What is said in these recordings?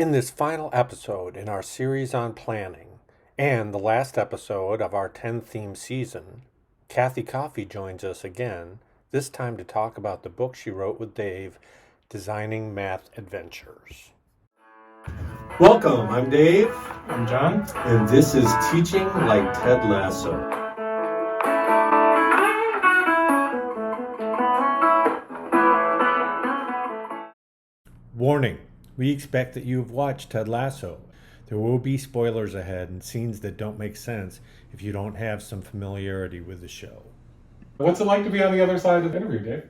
In this final episode in our series on planning, and the last episode of our 10-theme season, Kathryn Coffey joins us again, this time to talk about the book she wrote with Dave, Designing Math Adventures. Welcome, I'm Dave. I'm John. And this is Teaching Like Ted Lasso. Warning. We expect that you have watched Ted Lasso. There will be spoilers ahead and scenes that don't make sense if you don't have some familiarity with the show. What's it like to be on the other side of the interview, Dave?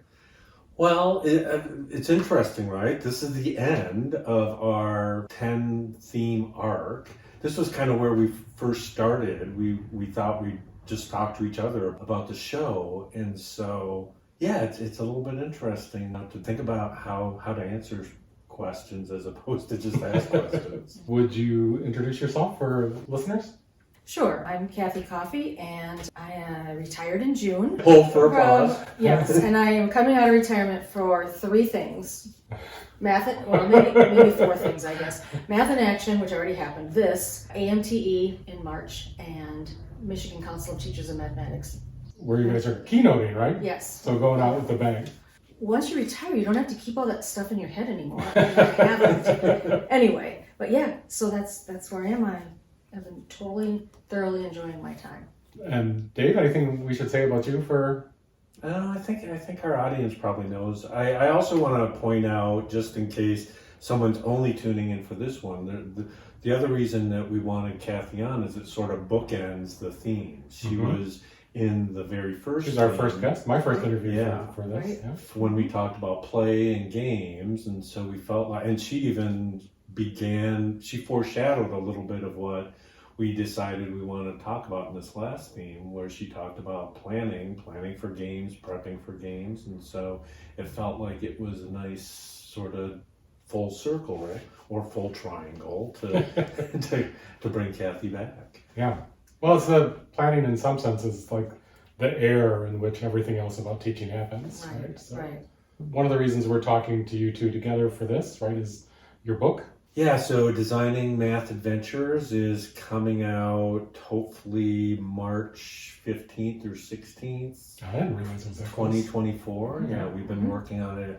Well, it's interesting, right? This is the end of our 10-theme arc. This was kind of where we first started. We thought we'd just talk to each other about the show. And so, yeah, it's a little bit interesting to think about how to answer questions as opposed to just ask questions. Would you introduce yourself for listeners? Sure. I'm Kathryn Coffey, and I retired in June. Hold for applause. Yes, and I am coming out of retirement for three things. Maybe four things, I guess. Math in Action, which already happened. This, AMTE in March, and Michigan Council of Teachers of Mathematics. Where you guys are keynoting, right? Yes. So going out with the bang. Once you retire, you don't have to keep all that stuff in your head anymore. I haven't. Anyway, but yeah, so that's where I am. I've been thoroughly enjoying my time. And Dave, anything we should say about you for? I think our audience probably knows. I also want to point out, just in case someone's only tuning in for this one, the other reason that we wanted Kathy on is it sort of bookends the theme. She was in the very first. She's our first guest, my first interview for this. Right. Yeah. When we talked about play and games, and so we felt like, and she even she foreshadowed a little bit of what we decided we wanted to talk about in this last theme, where she talked about planning for games, prepping for games, and so it felt like it was a nice sort of full circle, right, or full triangle to bring Kathy back. Yeah. Well, it's the planning in some senses, like the air in which everything else about teaching happens, right? So right. One of the reasons we're talking to you two together for this, right, is your book. Yeah, so Designing Math Adventures is coming out hopefully March 15th or 16th. I didn't realize it was that 2024. Yeah, we've been working on it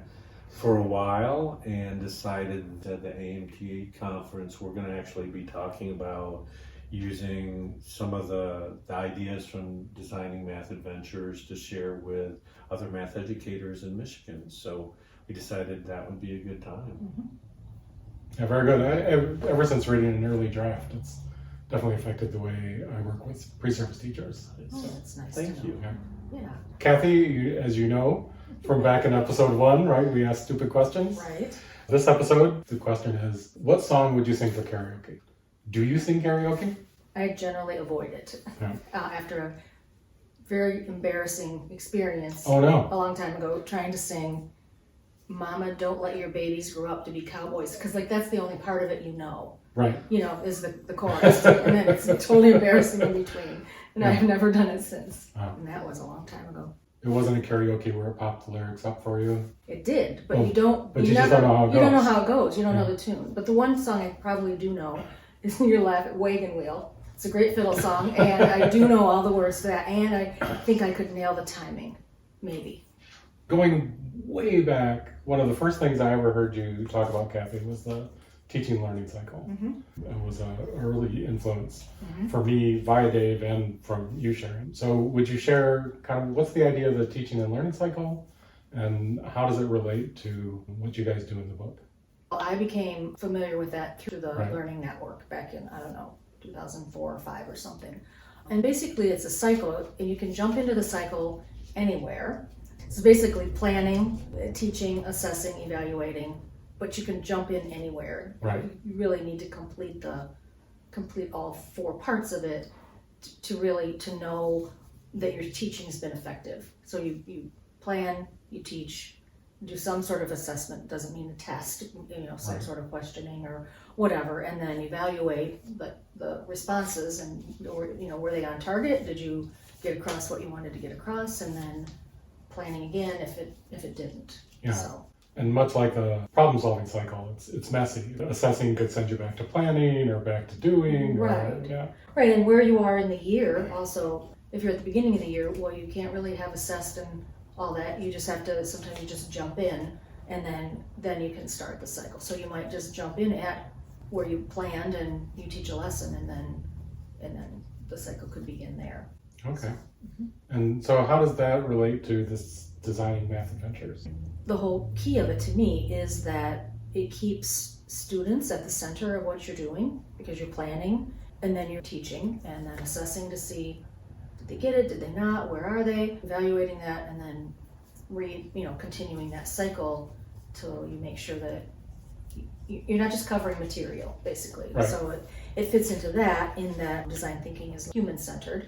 for a while and decided that the AMTA conference we're going to actually be talking about using some of the ideas from Designing Math Adventures to share with other math educators in Michigan. So we decided that would be a good time. Mm-hmm. Yeah, very good. Ever since reading an early draft, it's definitely affected the way I work with pre-service teachers. Oh, that's nice. Thank you. Yeah. Kathy, as you know, from back in episode 1, right, we asked stupid questions. Right. This episode, the question is, what song would you sing for karaoke? Do you sing karaoke? I generally avoid it. Yeah. After a very embarrassing experience Oh, no. a long time ago, trying to sing Mama, Don't Let Your Babies Grow Up to Be Cowboys, because that's the only part of it Right. is the chorus, and then it's totally embarrassing in between, and I've never done it since, and that was a long time ago. It wasn't a karaoke where it popped the lyrics up for you? It did, but you don't. But you just don't know how it goes. You don't know how it goes. You don't know the tune. But the one song I probably do know is "Your Laugh at Wagon Wheel." It's a great fiddle song, and I do know all the words to that, and I think I could nail the timing, maybe. Going way back, one of the first things I ever heard you talk about, Kathy, was the teaching learning cycle. Mm-hmm. It was an early influence for me via Dave and from you, Sharon. So would you share kind of what's the idea of the teaching and learning cycle, and how does it relate to what you guys do in the book? Well, I became familiar with that through the Right. Learning Network back in, 2004 or 5 or something. And basically it's a cycle, and you can jump into the cycle anywhere. It's basically planning, teaching, assessing, evaluating, but you can jump in anywhere. Right. You really need to complete all 4 parts of it to know that your teaching has been effective. So you plan, you teach, do some sort of assessment, doesn't mean a test, some Right. sort of questioning or whatever, and then evaluate the responses and, were they on target? Did you get across what you wanted to get across? And then planning again if it didn't. Yeah. So And much like a problem-solving cycle, it's messy. Assessing could send you back to planning or back to doing. Right. Yeah. Right, and where you are in the year, also, if you're at the beginning of the year, well, you can't really have assessed and all that. You just have to, sometimes you just jump in, and then you can start the cycle. So you might just jump in at where you planned and you teach a lesson, and then the cycle could begin there. Okay. And so how does that relate to this designing math adventures? The whole key of it to me is that it keeps students at the center of what you're doing, because you're planning and then you're teaching and then assessing to see, did they get it, did they not, where are they, evaluating that, and then continuing that cycle till you make sure that you're not just covering material, basically. Right. So it fits into that, in that design thinking is human-centered.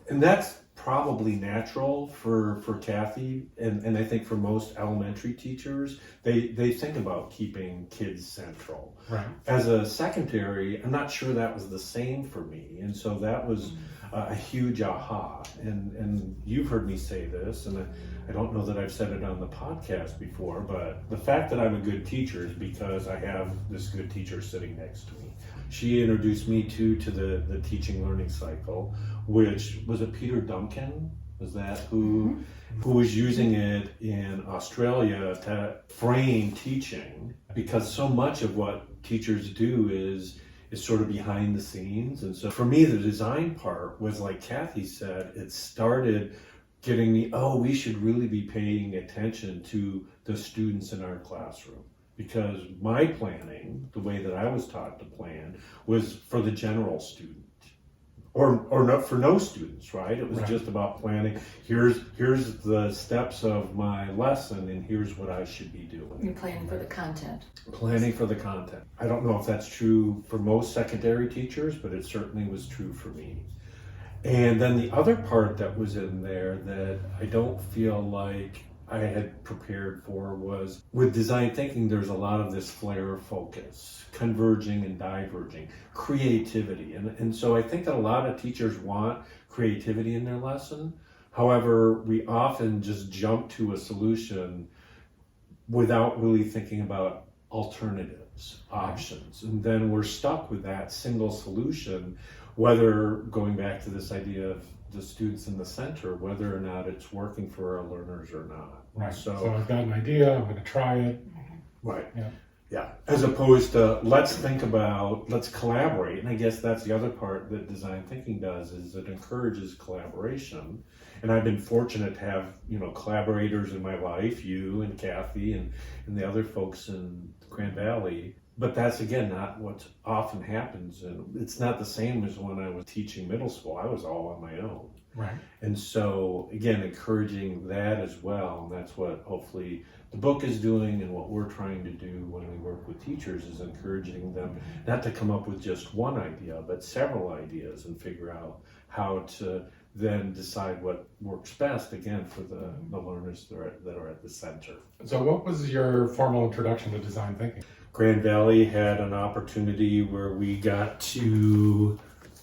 And that's probably natural for Kathy, and I think for most elementary teachers, they think about keeping kids central. Right. As a secondary, I'm not sure that was the same for me, and so that was a huge aha. And you've heard me say this, and I don't know that I've said it on the podcast before, but the fact that I'm a good teacher is because I have this good teacher sitting next to me. She introduced me to the teaching learning cycle, which was it Peter Duncan? Was that who was using it in Australia to frame teaching? Because so much of what teachers do is sort of behind the scenes. And so for me, the design part was, like Kathy said, it started getting me, we should really be paying attention to the students in our classroom. Because my planning, the way that I was taught to plan, was for the general student. Or not for no students, right? It was just about planning. Here's the steps of my lesson, and here's what I should be doing. You're planning for the content. Planning for the content. I don't know if that's true for most secondary teachers, but it certainly was true for me. And then the other part that was in there that I don't feel like I had prepared for was, with design thinking, there's a lot of this flare focus, converging and diverging, creativity. And so I think that a lot of teachers want creativity in their lesson. However, we often just jump to a solution without really thinking about alternatives, options. And then we're stuck with that single solution, whether, going back to this idea of the students in the center, whether or not it's working for our learners or not. Right. So I've got an idea, I'm going to try it. Right. Yeah. Yeah. As opposed to let's collaborate. And I guess that's the other part that design thinking does, is it encourages collaboration. And I've been fortunate to have, collaborators in my life, you and Kathy and the other folks in Grand Valley. But that's, again, not what often happens. And it's not the same as when I was teaching middle school. I was all on my own. Right. And so, again, encouraging that as well. And that's what hopefully the book is doing, and what we're trying to do when we work with teachers is encouraging them not to come up with just one idea, but several ideas, and figure out how to then decide what works best, again, for the learners that are at the center. So what was your formal introduction to design thinking? Grand Valley had an opportunity where we got to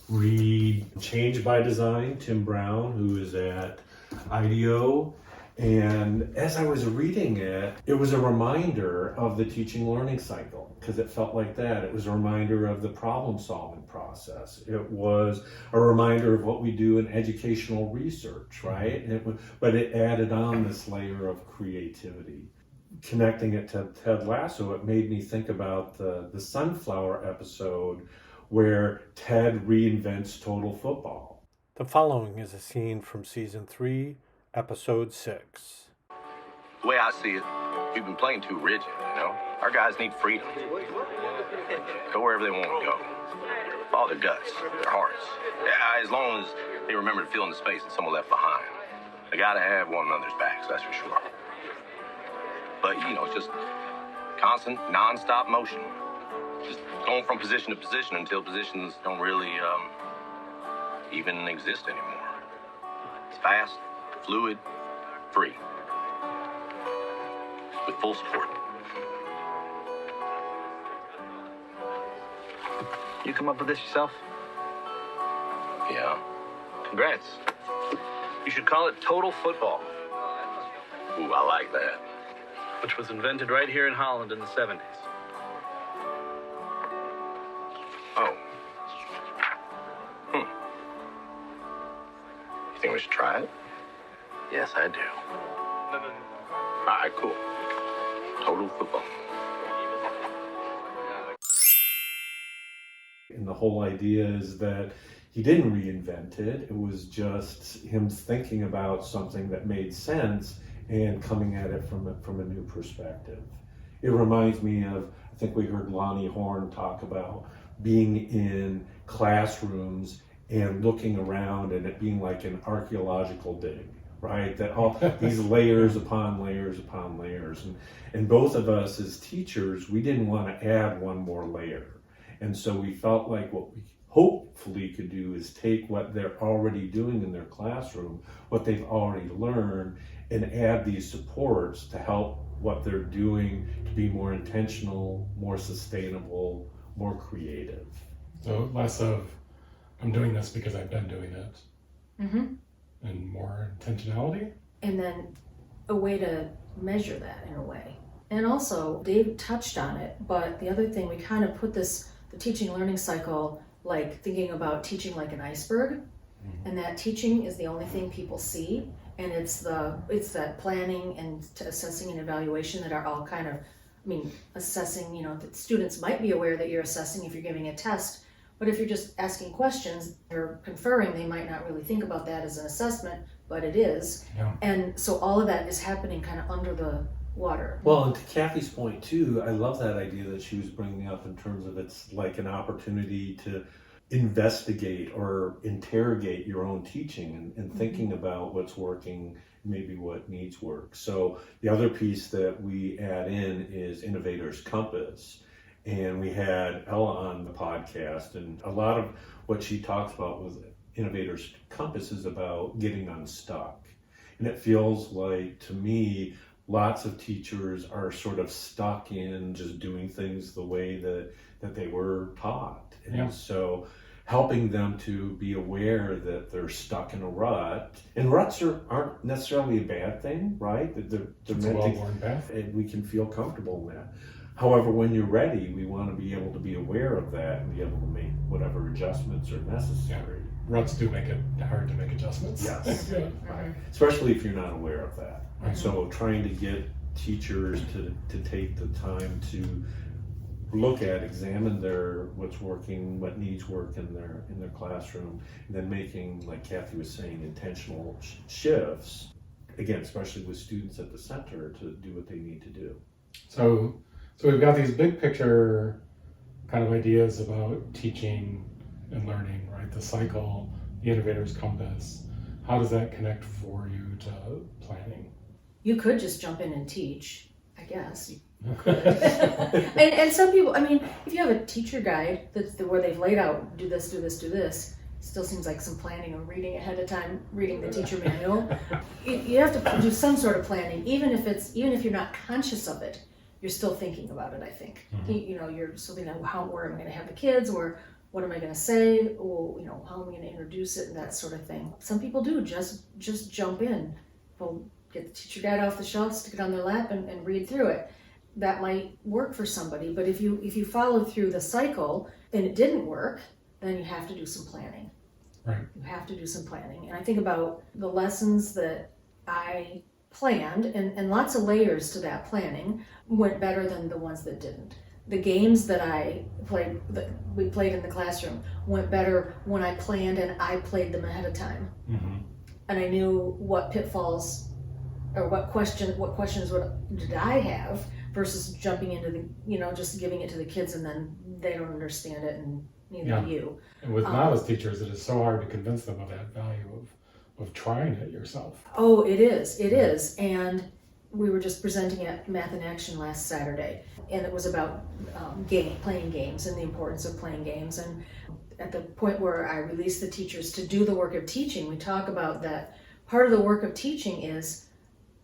read Change by Design, Tim Brown, who is at IDEO. And as I was reading it, it was a reminder of the teaching learning cycle, because it felt like that. It was a reminder of the problem solving process. It was a reminder of what we do in educational research, right? And but it added on this layer of creativity. Connecting it to Ted Lasso, it made me think about the Sunflower episode where Ted reinvents total football. The following is a scene from season 3, episode 6. The way I see it, we've been playing too rigid, Our guys need freedom. Go wherever they want to go. Follow their guts, their hearts. Yeah, as long as they remember to fill in the space that someone left behind. They gotta have one another's backs, that's for sure. But, it's just constant, non-stop motion. Just going from position to position until positions don't really even exist anymore. It's fast, fluid, free. With full support. You come up with this yourself? Yeah. Congrats. You should call it Total Football. Ooh, I like that. which was invented right here in Holland in the 70s. Oh. You think we should try it? Yes, I do. All right, cool. Total football. And the whole idea is that he didn't reinvent it. It was just him thinking about something that made sense and coming at it from a new perspective. It reminds me of, I think we heard Lonnie Horn talk about being in classrooms and looking around and it being like an archaeological dig, right? That all these layers upon layers upon layers. And both of us as teachers, we didn't want to add one more layer. And so we felt like what we hopefully could do is take what they're already doing in their classroom, what they've already learned, and add these supports to help what they're doing to be more intentional, more sustainable, more creative. So less of, I'm doing this because I've been doing it, Mm-hmm. and more intentionality. And then a way to measure that in a way. And also, Dave touched on it, but the other thing, we kind of put the teaching learning cycle, like thinking about teaching like an iceberg, and that teaching is the only thing people see, and it's that planning and assessing and evaluation that are all kind of, assessing, the students might be aware that you're assessing if you're giving a test, but if you're just asking questions or conferring, they might not really think about that as an assessment, but it is. Yeah. And so all of that is happening kind of under the water. Well, and to Kathy's point too, I love that idea that she was bringing up in terms of it's like an opportunity to investigate or interrogate your own teaching and thinking about what's working, maybe what needs work. So the other piece that we add in is Innovator's Compass. And we had Ella on the podcast, and a lot of what she talks about with Innovator's Compass is about getting unstuck. And it feels like, to me, lots of teachers are sort of stuck in just doing things the way that they were taught. And so helping them to be aware that they're stuck in a rut, and ruts aren't necessarily a bad thing, right? They're It's a well-worn path. and we can feel comfortable in that. However, when you're ready, we want to be able to be aware of that and be able to make whatever adjustments are necessary. Ruts do make it hard to make adjustments. Yes. Yeah. Right. Especially if you're not aware of that. Right. So trying to get teachers to take the time to look at, examine what's working, what needs work in their classroom, and then making, like Kathy was saying, intentional shifts, again, especially with students at the center, to do what they need to do. So we've got these big picture kind of ideas about teaching and learning, right? The cycle, the innovator's compass. How does that connect for you to planning? You could just jump in and teach, I guess. You could. and some people, if you have a teacher guide where they've laid out, do this, do this, do this, still seems like some planning or reading ahead of time, reading the teacher manual. You have to do some sort of planning, even if you're not conscious of it. You're still thinking about it, I think. Mm-hmm. You're still thinking, where am I going to have the kids, or what am I going to say, or how am I going to introduce it, and that sort of thing. Some people do just jump in. Well, get the teacher guide off the shelf, stick it on their lap, and read through it. That might work for somebody, but if you follow through the cycle and it didn't work, then you have to do some planning. Right. You have to do some planning. And I think about the lessons that I planned, and lots of layers to that planning went better than the ones that didn't. The games that we played in the classroom went better when I planned and I played them ahead of time. Mm-hmm. And I knew what pitfalls or what questions did I have versus jumping into just giving it to the kids and then they don't understand it and neither do you. And with novice teachers, it is so hard to convince them of that value of trying it yourself. Oh, it is. And we were just presenting at Math in Action last Saturday, and it was about playing games and the importance of playing games. And at the point where I released the teachers to do the work of teaching, we talk about that part of the work of teaching is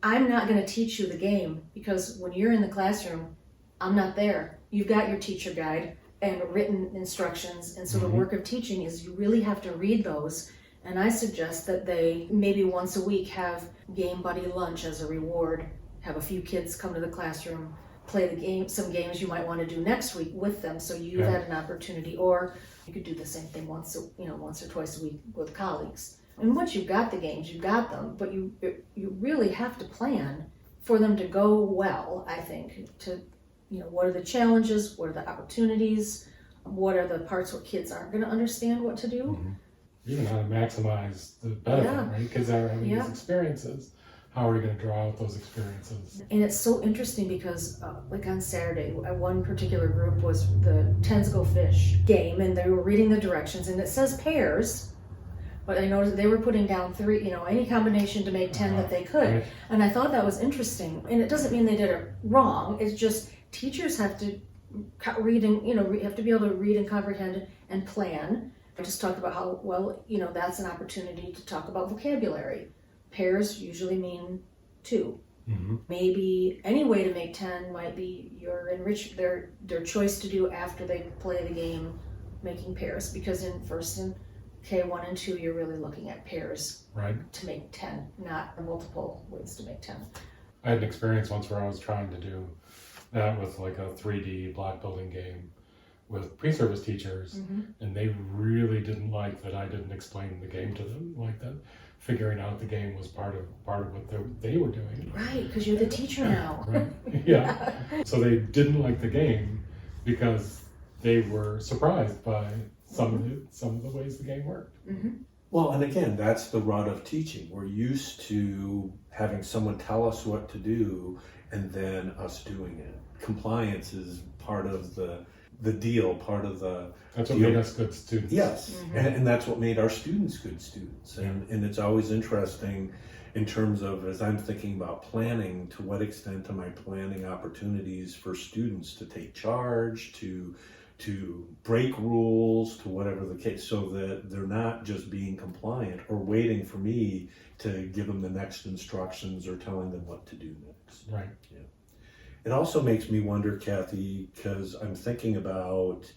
I'm not going to teach you the game, because when you're in the classroom, I'm not there. You've got your teacher guide and written instructions, and so the work of teaching is you really have to read those. And I suggest that they maybe once a week have Game Buddy lunch as a reward have a few kids come to the classroom, play the game, some games you might want to do next week with them, so you've had an opportunity. Or you could do the same thing once or twice a week with colleagues. And once you've got the games, you've got them, but you really have to plan for them to go well, I think, to, what are the challenges, what are the opportunities, what are the parts where kids aren't going to understand what to do. Mm-hmm. Even how to maximize the benefit, right? Kids are having these experiences. How are we going to draw out those experiences? And it's so interesting because, like on Saturday, one particular group was the Tens Go Fish game, and they were reading the directions, and it says pairs, but I noticed they were putting down 3, any combination to make 10 that they could. Right. And I thought that was interesting. And it doesn't mean they did it wrong. It's just teachers have to read and, have to be able to read and comprehend and plan. I just talked about how, well, that's an opportunity to talk about vocabulary. Pairs usually mean 2. Mm-hmm. Maybe any way to make 10 might be their choice to do after they play the game, making pairs. Because in first and K1 and 2, you're really looking at pairs to make 10, not multiple ways to make 10. I had an experience once where I was trying to do that with like a 3D block building game with pre-service teachers, and they really didn't like that I didn't explain the game to them like that. Figuring out the game was part of what they were doing. Right, because you're the teacher now. Right. Yeah. So they didn't like the game because they were surprised by some of the ways the game worked. Well, and again, that's the rut of teaching. We're used to having someone tell us what to do and then us doing it. Compliance is part of the deal, part of the... That's what made us good students. Yes, and that's what made our students good students. And it's always interesting in terms of, as I'm thinking about planning, to what extent am I planning opportunities for students to take charge, to break rules, to whatever the case, so that they're not just being compliant or waiting for me to give them the next instructions or telling them what to do next. Right. Yeah. It also makes me wonder, Kathy, because I'm thinking about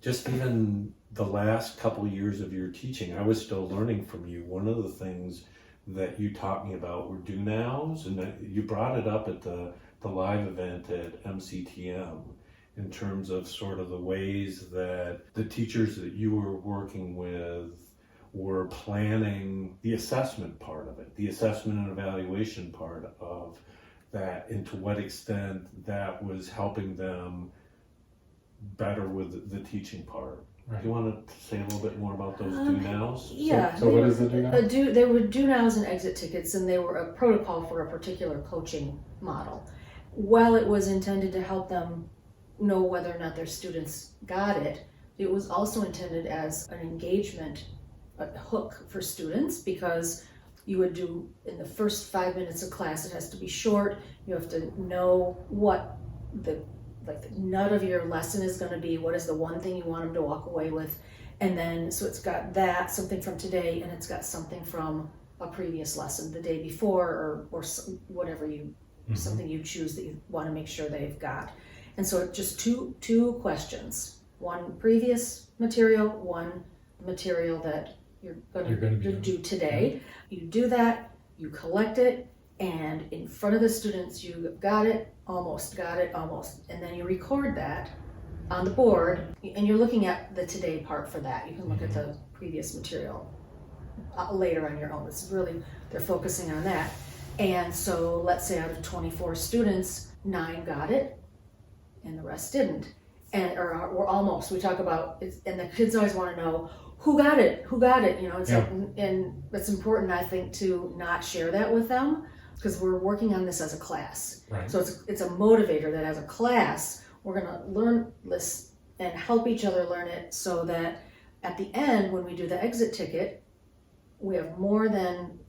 just even the last couple of years of your teaching. I was still learning from you. One of the things that you taught me about were do-nows, and that you brought it up at the live event at MCTM in terms of sort of the ways that the teachers that you were working with were planning the assessment part of it, the assessment and evaluation part of that, and to what extent that was helping them better with the teaching part. Right. Do you want to say a little bit more about those do-nows? Yeah. So what is the do-now? They were do-nows and exit tickets, and they were a protocol for a particular coaching model. While it was intended to help them know whether or not their students got it, it was also intended as an engagement, a hook for students, because you would do, in the first 5 minutes of class, it has to be short. You have to know what the nut of your lesson is going to be. What is the one thing you want them to walk away with? And then, so it's got that, something from today, and it's got something from a previous lesson the day before, or whatever something you choose that you want to make sure they've got. And so it's just two questions. One previous material, one material that you're going to do today. You do that, you collect it, and in front of the students, you got it, almost, and then you record that on the board, and you're looking at the today part for that. You can look at the previous material later on your own. It's really, they're focusing on that. And so let's say out of 24 students, 9 got it, and the rest didn't. Or almost. We talk about, and the kids always want to know, who got it? And it's important, I think, to not share that with them, because we're working on this as a class. Right. So it's a motivator that as a class, we're going to learn this and help each other learn it, so that at the end, when we do the exit ticket, we have more than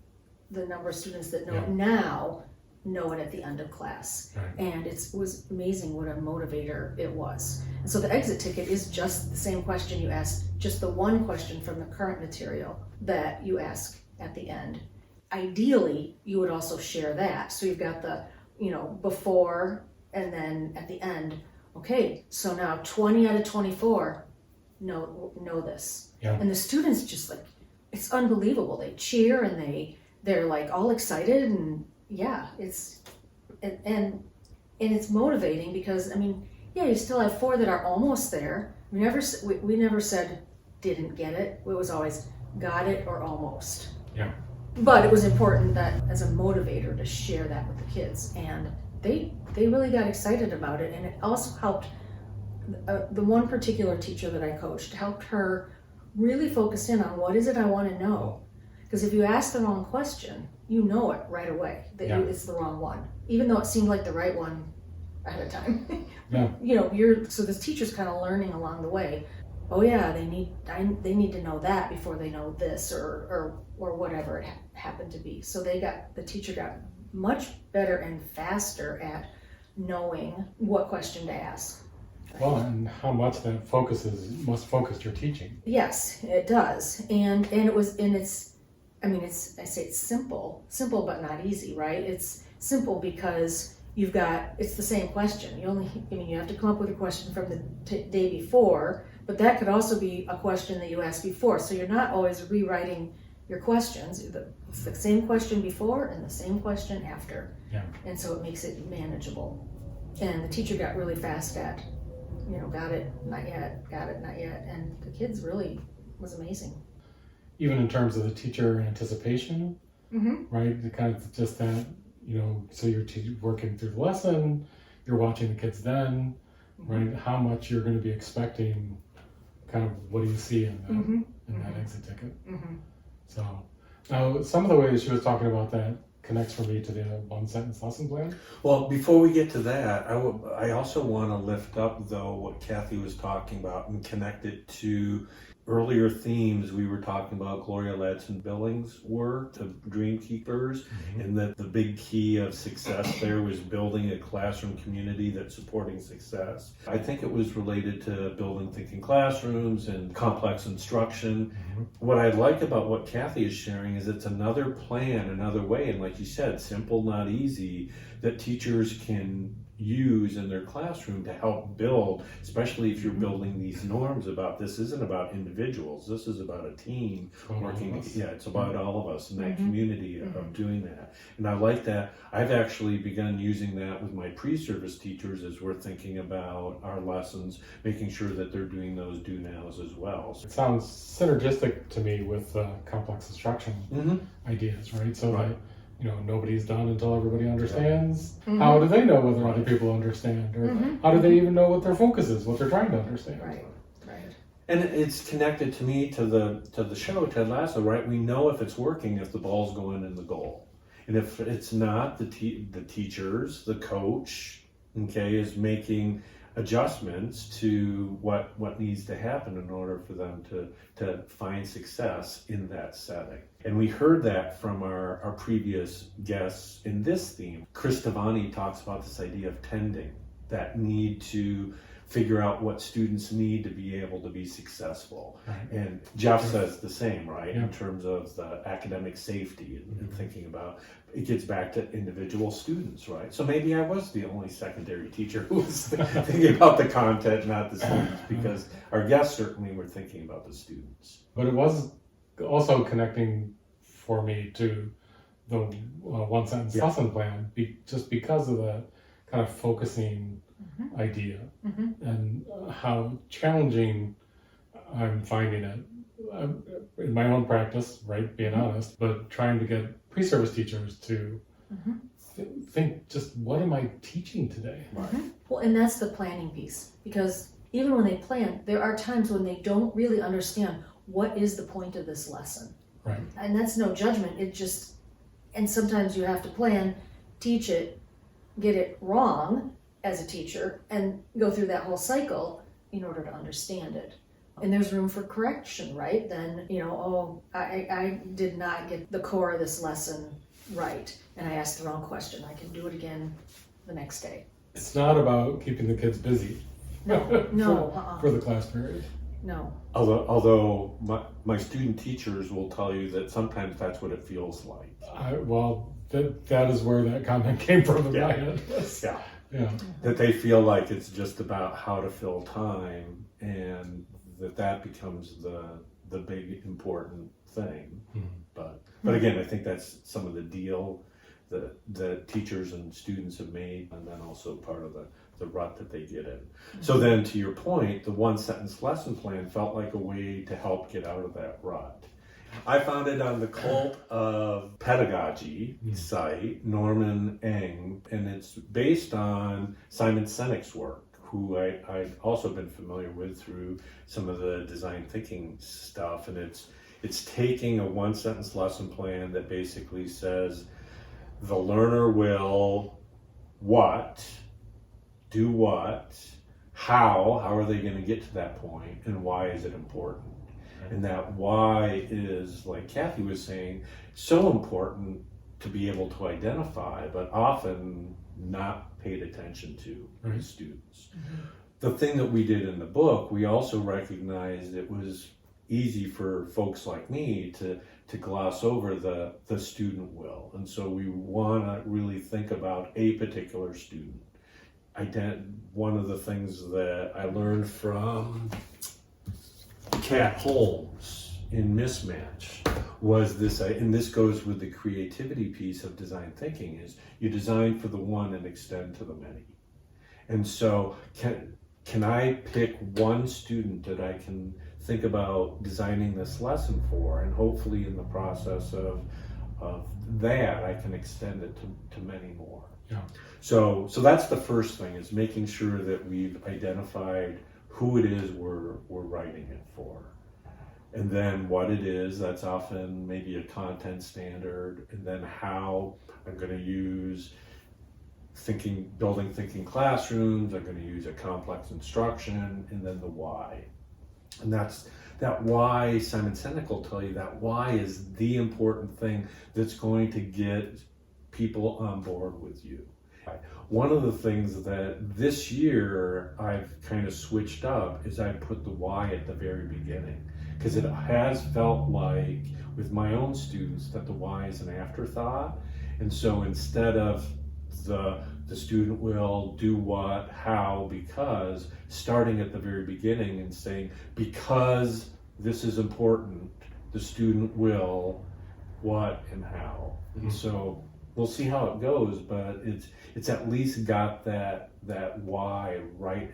the number of students that know it now know it at the end of class. Right. And it was amazing what a motivator it was. And so the exit ticket is just the same question you asked, just the one question from the current material that you ask at the end. Ideally, you would also share that. So you've got the, before, and then at the end, okay, so now 20 out of 24 know this. Yeah. And the students just it's unbelievable. They cheer and they're like all excited, and yeah, it's and it's motivating because, I mean, yeah, you still have 4 that are almost there. We never said didn't get it. It was always got it or almost. Yeah. But it was important that as a motivator to share that with the kids, and they really got excited about it. And it also helped the one particular teacher that I coached, helped her really focus in on what is it I want to know. Because if you ask the wrong question, you know it right away that it's the wrong one, even though it seemed like the right one at a time. Yeah. You know, so this teacher's kind of learning along the way. Oh yeah, they need to know that before they know this or whatever it happened to be. So the teacher got much better and faster at knowing what question to ask. Well, and how much that must focus your teaching. Yes, it does. And it's I say it's simple but not easy, right? It's simple because it's the same question. You have to come up with a question from the day before, but that could also be a question that you asked before. So you're not always rewriting your questions. It's the same question before and the same question after. Yeah. And so it makes it manageable. And the teacher got really fast at, got it, not yet, got it, not yet. And the kids really was amazing. Even in terms of the teacher anticipation, right? The kind of just that, so you're working through the lesson, you're watching the kids then, right? How much you're going to be expecting, kind of what do you see in that exit ticket. So now some of the ways she was talking about that connects for me to the one sentence lesson plan. Well, before we get to that, I also want to lift up though what Kathy was talking about and connect it to earlier themes. We were talking about Gloria Ladson Billings' work, the Dream Keepers, and that the big key of success there was building a classroom community that's supporting success. I think it was related to building thinking classrooms and complex instruction. What I like about what Kathy is sharing is it's another plan, another way, and like you said, simple, not easy, that teachers can use in their classroom to help build, especially if you're building these norms about this isn't about individuals, this is about a team working. Yeah, it's about all of us in that community of doing that. And I like that. I've actually begun using that with my pre-service teachers as we're thinking about our lessons, making sure that they're doing those do-nows as well. It sounds synergistic to me with complex instruction ideas, right? So that nobody's done until everybody understands. How do they know whether other people understand? Or how do they even know what their focus is, what they're trying to understand? Right. And it's connected to me to the show, Ted Lasso, right? We know if it's working, if the ball's going in the goal. And if it's not, the teachers, the coach, is making adjustments to what needs to happen in order for them to find success in that setting. And we heard that from our previous guests in this theme. Chris Tavani talks about this idea of tending, that need to figure out what students need to be able to be successful. Right. And Jeff says the same, right? Yeah. In terms of the academic safety and thinking about, it gets back to individual students, right? So maybe I was the only secondary teacher who was thinking about the content, not the students, because our guests certainly were thinking about the students. But it was also connecting for me to the one sentence lesson plan, just because of that kind of focusing idea and how challenging I'm finding it in my own practice, right, being honest, but trying to get pre-service teachers to think, just what am I teaching today? Well, and that's the planning piece, because even when they plan, there are times when they don't really understand what is the point of this lesson. Right. And that's no judgment, and sometimes you have to plan, teach it, get it wrong as a teacher, and go through that whole cycle in order to understand it. And there's room for correction, right? Then, I did not get the core of this lesson right, and I asked the wrong question. I can do it again the next day. It's not about keeping the kids busy. No, for the class period. No. Although my student teachers will tell you that sometimes that's what it feels like. That is where that comment came from in my head. Yeah. That they feel like it's just about how to fill time, and that becomes the big important thing. But again, I think that's some of the deal that teachers and students have made, and then also part of the rut that they get in. So then, to your point, the one sentence lesson plan felt like a way to help get out of that rut. I found it on the Cult of Pedagogy site, Norman Eng, and it's based on Simon Sinek's work, who I've also been familiar with through some of the design thinking stuff. And it's taking a one sentence lesson plan that basically says the learner will do what, how are they going to get to that point, and why is it important? And that why is, like Kathy was saying, so important to be able to identify, but often not paid attention to by students. The thing that we did in the book, we also recognized it was easy for folks like me to gloss over the student will. And so we want to really think about a particular student. One of the things that I learned from Kat Holmes in Mismatch was this, and this goes with the creativity piece of design thinking, is you design for the one and extend to the many. And so can I pick one student that I can think about designing this lesson for, and hopefully in the process of that I can extend it to many more. Yeah. So that's the first thing, is making sure that we've identified who it is we're writing it for. And then what it is, that's often maybe a content standard, and then how I'm going to use building thinking classrooms, I'm going to use a complex instruction, and then the why. And that why, Simon Sinek will tell you, that why is the important thing that's going to get people on board with you. One of the things that this year I've kind of switched up is I put the why at the very beginning, because it has felt like with my own students that the why is an afterthought. And so instead of the student will do what, how, because, starting at the very beginning and saying, because this is important, the student will what and how. And so we'll see how it goes, but it's at least got that why right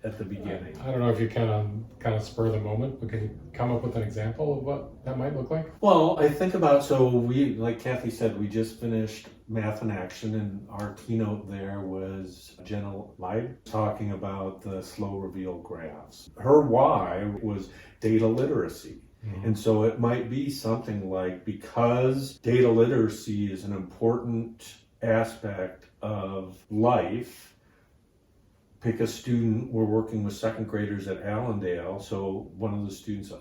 at the beginning. I don't know if you can kind of spur the moment, but can you come up with an example of what that might look like? Well, I think about, so we, like Kathy said, we just finished Math in Action, and our keynote there was Jenna Leib talking about the slow reveal graphs. Her why was data literacy. And so it might be something like, because data literacy is an important aspect of life, pick a student. We're working with second graders at Allendale. So one of the students,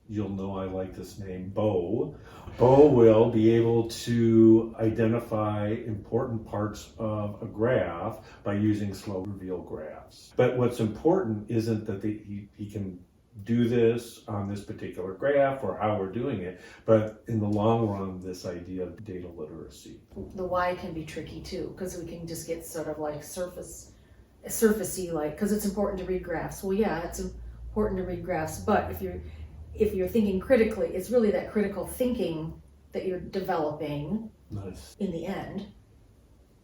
you'll know I like this name, Bo. Bo will be able to identify important parts of a graph by using slow reveal graphs. But what's important isn't that he can do this on this particular graph or how we're doing it, but in the long run, this idea of data literacy. The why can be tricky too, because we can just get sort of like surfacey, like, because it's important to read graphs. Well, yeah, it's important to read graphs, but if you're thinking critically, it's really that critical thinking that you're developing. Nice. In the end.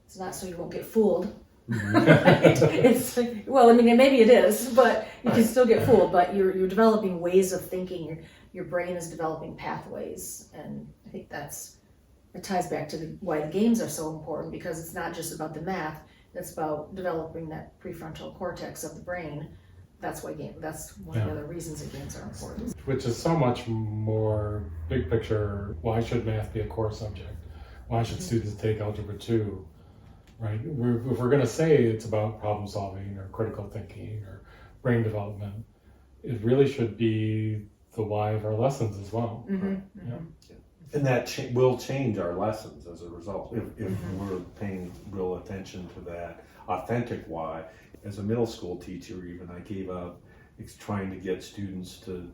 It's not so you won't get fooled. Mm-hmm. Right? Well, I mean, maybe it is, but you can still get fooled. But you're developing ways of thinking. Your brain is developing pathways, and I think it ties back to why the games are so important, because it's not just about the math. It's about developing that prefrontal cortex of the brain. That's one of the other reasons that games are important. Which is so much more big picture. Why should math be a core subject? Why should students take Algebra 2? Right? If we're going to say it's about problem solving or critical thinking or brain development, it really should be the why of our lessons as well. Mm-hmm. Yeah. And that will change our lessons as a result if we're paying real attention to that authentic why. As a middle school teacher, even, I gave up trying to get students to,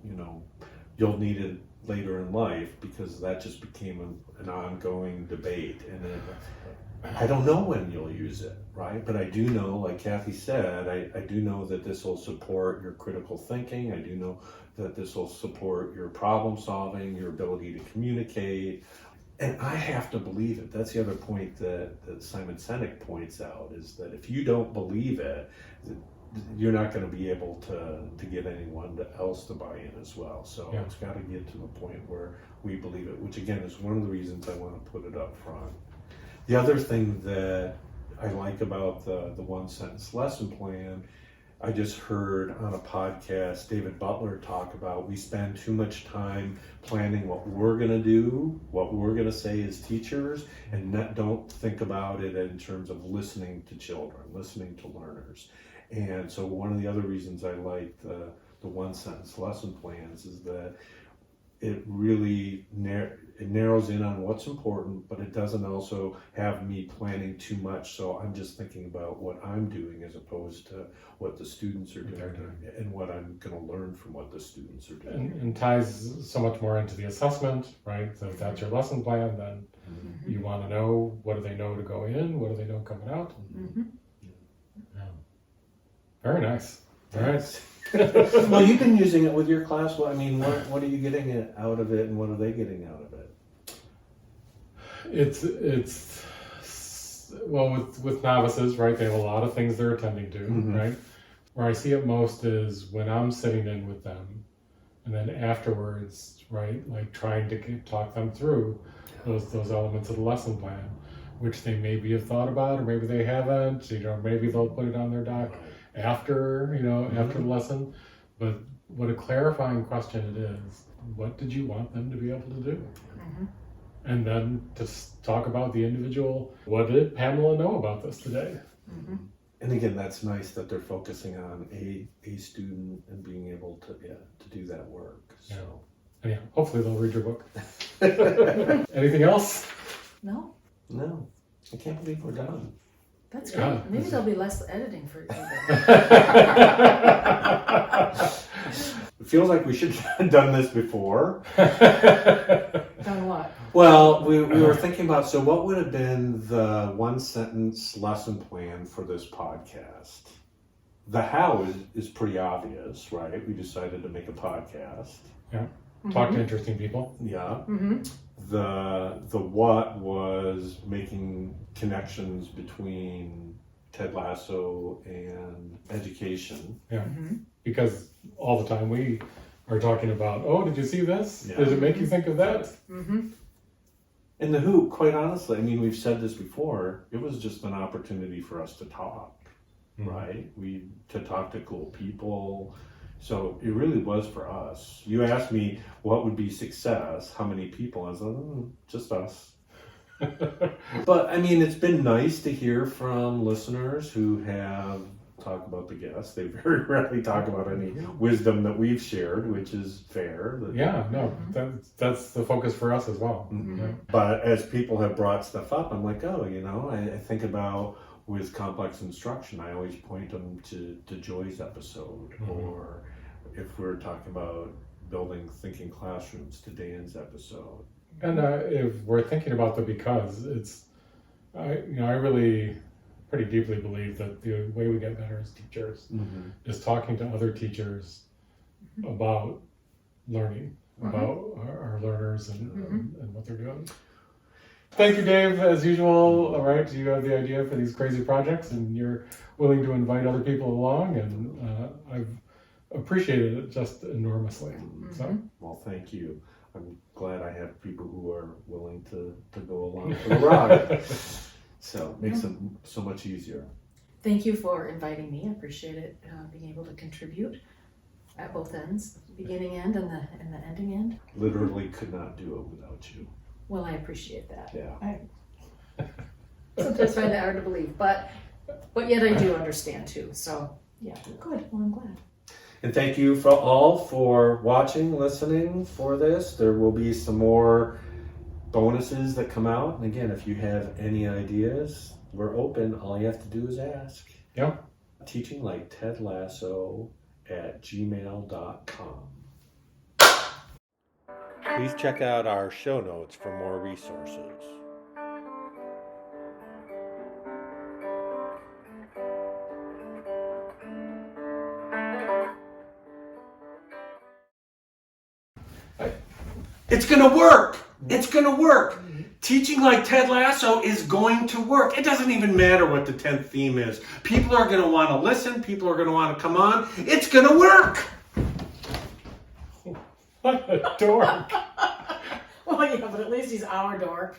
you'll need it later in life, because that just became an ongoing debate. And I don't know when you'll use it, right? But I do know, like Kathy said, I do know that this will support your critical thinking. I do know that this will support your problem solving, your ability to communicate. And I have to believe it. That's the other point that Simon Sinek points out, is that if you don't believe it, you're not going to be able to get anyone else to buy in as well. So it's got to get to the point where we believe it, which again is one of the reasons I want to put it up front. The other thing that I like about the one sentence lesson plan, I just heard on a podcast David Butler talk about we spend too much time planning what we're going to do, what we're going to say as teachers, and don't think about it in terms of listening to children, listening to learners. And so one of the other reasons I like the one sentence lesson plans is that it really it narrows in on what's important, but it doesn't also have me planning too much. So I'm just thinking about what I'm doing as opposed to what the students are doing and what I'm going to learn from what the students are doing. And ties so much more into the assessment, right? So if that's your lesson plan, then you want to know, what do they know to go in? What do they know coming out? Yeah. Very nice. All right. Well, you've been using it with your class. Well, I mean, what are you getting out of it, and what are they getting out of it? It's well, with novices, right? They have a lot of things they're attending to, right? Where I see it most is when I'm sitting in with them, and then afterwards, right? Like trying to talk them through those elements of the lesson plan, which they maybe have thought about, or maybe they haven't. Maybe they'll put it on their doc after, after the lesson. But what a clarifying question it is. What did you want them to be able to do? And then to talk about the individual, what did Pamela know about this today? And again, that's nice that they're focusing on a student and being able to do that work. So yeah, hopefully they'll read your book. Anything else? No? No, I can't believe we're done. That's great. Maybe there'll be less editing for you. It feels like we should have done this before. Done what? Well, we were thinking about, so what would have been the one sentence lesson plan for this podcast? The how is pretty obvious, right? We decided to make a podcast. Yeah. Talk to interesting people. Yeah. The what was making connections between Ted Lasso and education. Yeah. Because all the time we are talking about, oh, did you see this? Yeah. Does it make you think of that? And the who, quite honestly, I mean, we've said this before, it was just an opportunity for us to talk, right? To talk to cool people. So it really was for us. You asked me what would be success, how many people, I was like, just us. But I mean, it's been nice to hear from listeners who have talked about the guests. They very rarely talk about any wisdom that we've shared, which is fair. Yeah, no, that's the focus for us as well. Yeah. But as people have brought stuff up, I'm like, I think about with complex instruction, I always point them to Joy's episode, or if we're talking about building thinking classrooms, to Dan's episode. And if we're thinking about the because, I really pretty deeply believe that the way we get better as teachers is talking to other teachers about learning, about our learners and what they're doing. Thank you, Dave, as usual. All right, you have the idea for these crazy projects and you're willing to invite other people along, and I've appreciated it just enormously. So, well, thank you. I'm glad I have people who are willing to go along for the ride. So it makes it so much easier. Thank you for inviting me. I appreciate it, being able to contribute at both ends, the beginning end and the ending end. Literally could not do it without you. Well, I appreciate that. Yeah. I sometimes find that hard to believe, but yet I do understand too. So yeah, good. Well, I'm glad. And thank you for all for watching, listening for this. There will be some more bonuses that come out. And again, if you have any ideas, we're open. All you have to do is ask. yeah. Teaching Like Ted Lasso @gmail.com. Please check out our show notes for more resources. It's gonna work! It's gonna work! Teaching Like Ted Lasso is going to work. It doesn't even matter what the 10th theme is. People are going to want to listen. People are going to want to come on. It's going to work. What a dork. Well, yeah, but at least he's our dork.